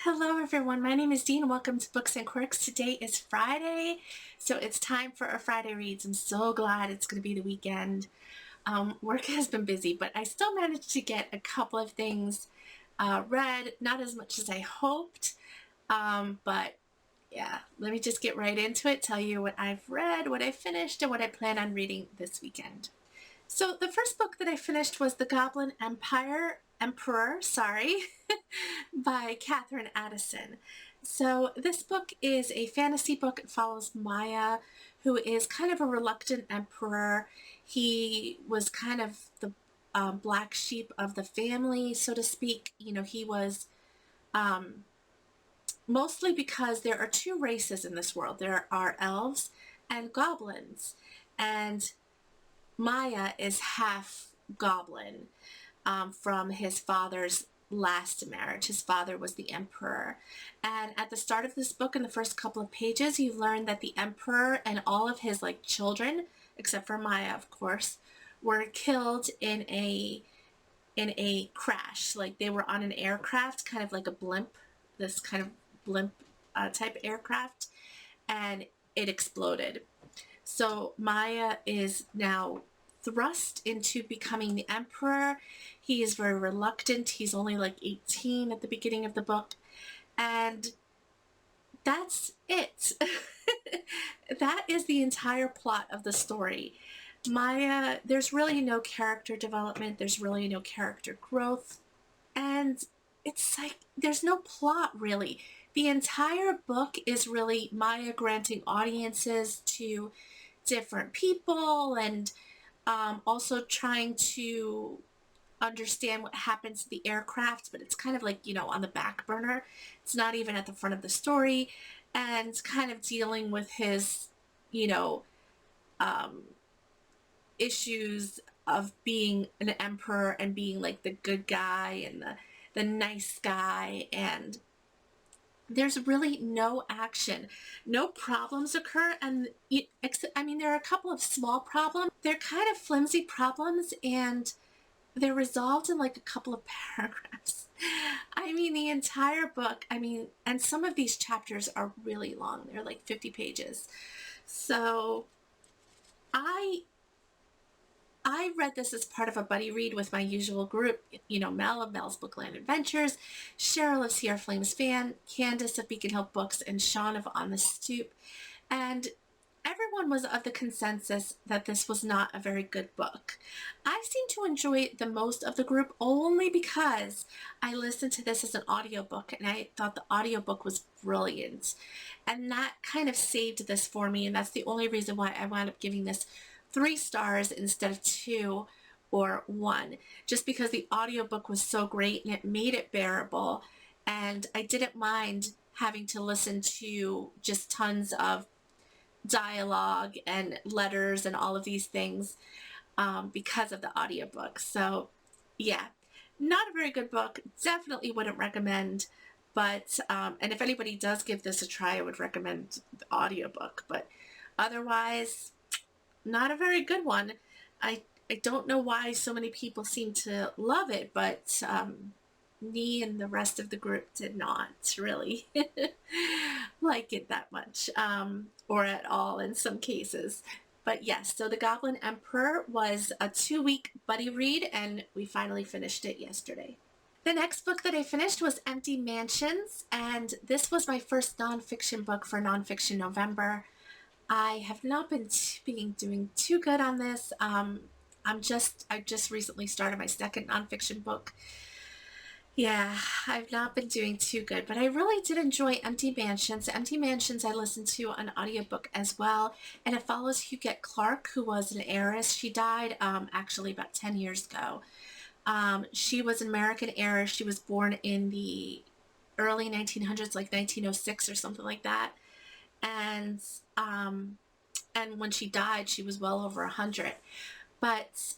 Hello everyone, my name is Dean. Welcome to Books and Quirks. Today is Friday, so it's time for our Friday reads. I'm so glad it's going to be the weekend. Work has been busy, but I still managed to get a couple of things read, not as much as I hoped, but yeah, let me just get right into it, tell you what I've read, what I finished, and what I plan on reading this weekend. So the first book that I finished was The Goblin Emperor, by Katherine Addison. So this book is a fantasy book. It follows Maya, who is kind of a reluctant emperor. He was kind of the black sheep of the family, so to speak. He was mostly because there are two races in this world. There are elves and goblins, and Maya is half goblin from his father's last marriage. His father was the emperor. And at the start of this book, in the first couple of pages, you learn that the emperor and all of his children, except for Maya, of course, were killed in a crash. Like they were on an aircraft, kind of like a blimp, this kind of blimp type aircraft, and it exploded. So Maya is now thrust into becoming the emperor. He is very reluctant. He's only 18 at the beginning of the book. And that's it. That is the entire plot of the story. Maya, there's really no character development. There's really no character growth. And it's there's no plot really. The entire book is really Maya granting audiences to different people and also trying to understand what happens to the aircraft, but it's kind of on the back burner. It's not even at the front of the story, and kind of dealing with his, you know, um, issues of being an emperor and being the good guy and the nice guy, and there's really no action. No problems occur, and there are a couple of small problems. They're kind of flimsy problems, and they're resolved in a couple of paragraphs. The entire book, and some of these chapters are really long. They're 50 pages. So I read this as part of a buddy read with my usual group, Mel of Mel's Bookland Adventures, Cheryl of Sierra Flames Fan, Candace of Beacon Hill Books, and Sean of On the Stoop. And everyone was of the consensus that this was not a very good book. I seem to enjoy the most of the group only because I listened to this as an audiobook and I thought the audiobook was brilliant. And that kind of saved this for me, and that's the only reason why I wound up giving this 3 stars instead of 2 or 1, just because the audiobook was so great and it made it bearable, and I didn't mind having to listen to just tons of dialogue and letters and all of these things because of the audiobook. So yeah, not a very good book. Definitely wouldn't recommend, but and if anybody does give this a try, I would recommend the audiobook, but otherwise not a very good one. I don't know why so many people seem to love it, but me and the rest of the group did not really like it that much, or at all in some cases. But yes, so The Goblin Emperor was a 2-week buddy read, and we finally finished it yesterday. The next book that I finished was Empty Mansions, and this was my first nonfiction book for Nonfiction November. I have not been doing too good on this. I just recently started my second nonfiction book. Yeah, I've not been doing too good, but I really did enjoy Empty Mansions. Empty Mansions I listened to an audiobook as well, and it follows Huguette Clark, who was an heiress. She died actually about 10 years ago. She was an American heiress. She was born in the early 1900s, 1906 or something like that. And when she died, she was well over 100. But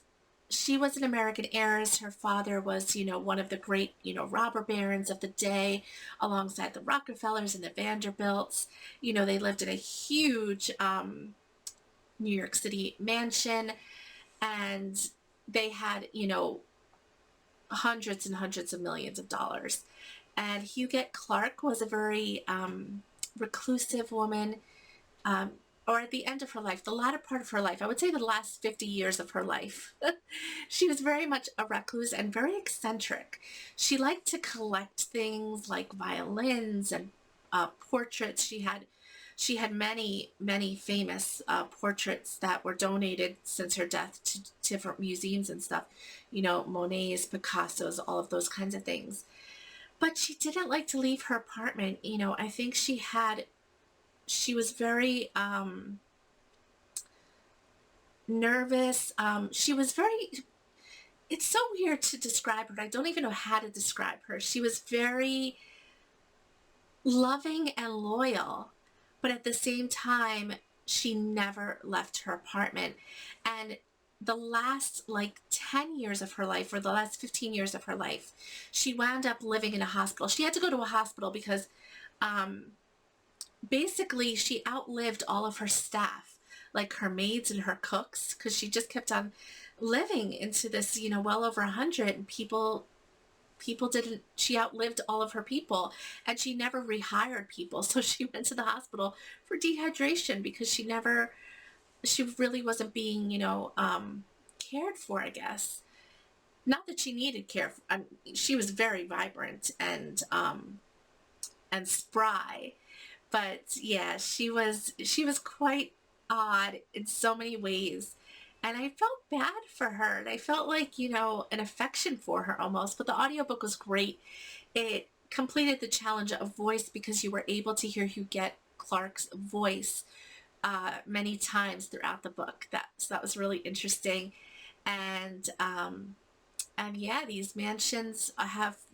she was an American heiress. Her father was, one of the great, robber barons of the day, alongside the Rockefellers and the Vanderbilts. They lived in a huge New York City mansion, and they had, hundreds and hundreds of millions of dollars. And Huguette Clark was a very reclusive woman, um, or at the end of her life, the latter part of her life, I would say the last 50 years of her life. She was very much a recluse and very eccentric. She liked to collect things like violins and portraits. She had many famous portraits that were donated since her death to different museums and stuff. Monet's, Picasso's, all of those kinds of things. But she didn't like to leave her apartment. I think she was very nervous. She was very, it's so weird to describe her. I don't even know how to describe her. She was very loving and loyal, but at the same time, she never left her apartment. And the last 10 years of her life, or the last 15 years of her life, she wound up living in a hospital. She had to go to a hospital because basically she outlived all of her staff, like her maids and her cooks, because she just kept on living into this, well over 100, and people didn't, she outlived all of her people, and she never rehired people. So she went to the hospital for dehydration because she really wasn't being, cared for, I guess. Not that she needed care. She was very vibrant and spry, but yeah, she was quite odd in so many ways. And I felt bad for her. And I felt like, an affection for her almost. But the audiobook was great. It completed the challenge of voice because you were able to hear Huguette Clark's voice many times throughout the book. So that was really interesting. And yeah, these mansions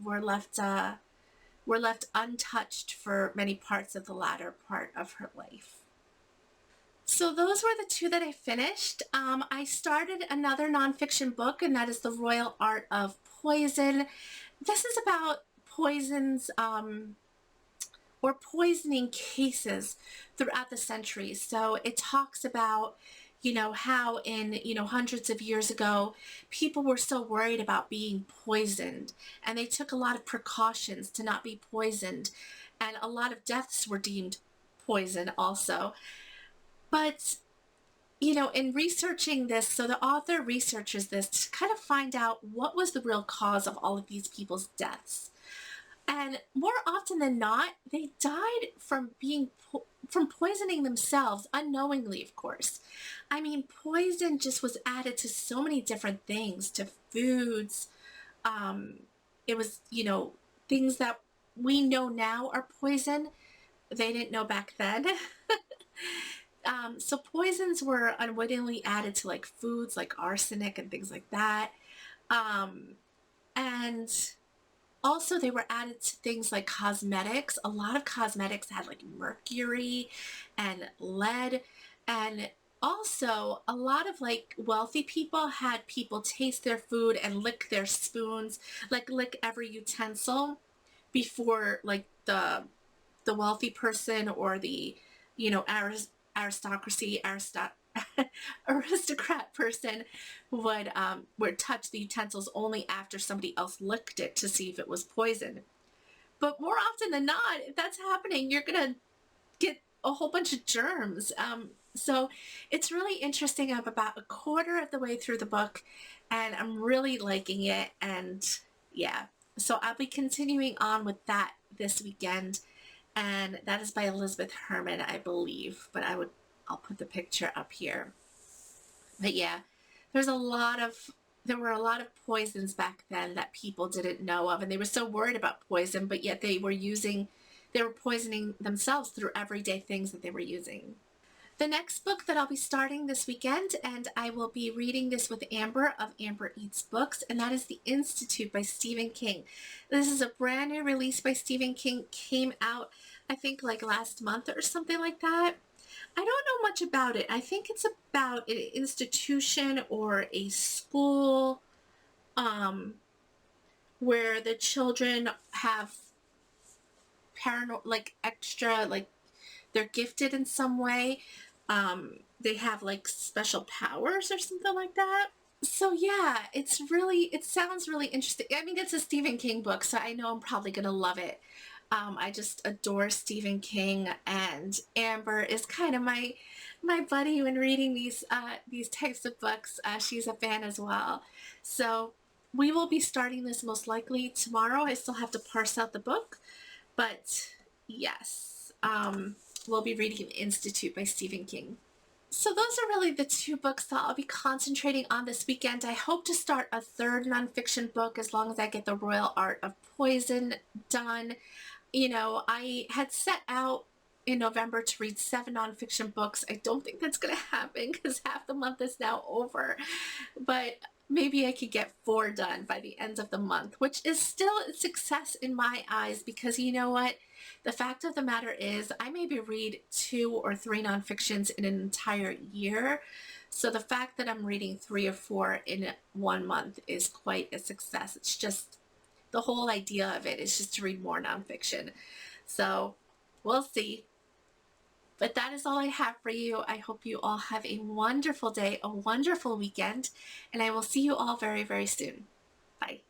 were left untouched for many parts of the latter part of her life. So those were the two that I finished. I started another nonfiction book, and that is The Royal Art of Poison. This is about poisons or poisoning cases throughout the centuries. So it talks about, how in, hundreds of years ago, people were so worried about being poisoned, and they took a lot of precautions to not be poisoned. And a lot of deaths were deemed poison also. But, in researching this, so the author researches this to kind of find out what was the real cause of all of these people's deaths. And more often than not, they died from from poisoning themselves, unknowingly, of course. I mean, poison just was added to so many different things, to foods. It was, things that we know now are poison. They didn't know back then. So poisons were unwittingly added to foods like arsenic and things like that. And also they were added to things like cosmetics. A lot of cosmetics had mercury and lead. And also a lot of wealthy people had people taste their food and lick their spoons, lick every utensil before the wealthy person or the, aristocracy, aristocrat person would touch the utensils only after somebody else licked it to see if it was poison. But more often than not, if that's happening, you're gonna get a whole bunch of germs. So it's really interesting. I'm about a quarter of the way through the book, and I'm really liking it. And yeah, so I'll be continuing on with that this weekend. And that is by Elizabeth Herman, I believe. But I'll put the picture up here. But yeah, there were a lot of poisons back then that people didn't know of, and they were so worried about poison, but yet they were poisoning themselves through everyday things that they were using. The next book that I'll be starting this weekend, and I will be reading this with Amber of Amber Eats Books, and that is The Institute by Stephen King. This is a brand new release by Stephen King. Came out, I think, last month or something like that. I don't know much about it. I think it's about an institution or a school where the children have extra, they're gifted in some way. They have special powers or something like that. So yeah, it sounds really interesting. I mean, it's a Stephen King book, so I know I'm probably gonna love it. I just adore Stephen King, and Amber is kind of my buddy when reading these types of books. She's a fan as well, so we will be starting this most likely tomorrow. I still have to parse out the book, but yes, we'll be reading Institute by Stephen King. So those are really the two books that I'll be concentrating on this weekend. I hope to start a third nonfiction book as long as I get The Royal Art of Poison done. I had set out in November to read 7 nonfiction books. I don't think that's going to happen because half the month is now over. But maybe I could get 4 done by the end of the month, which is still a success in my eyes because you know what? The fact of the matter is, I maybe read 2 or 3 nonfictions in an entire year. So the fact that I'm reading 3 or 4 in 1 month is quite a success. It's just the whole idea of it is just to read more nonfiction. So we'll see. But that is all I have for you. I hope you all have a wonderful day, a wonderful weekend, and I will see you all very, very soon. Bye.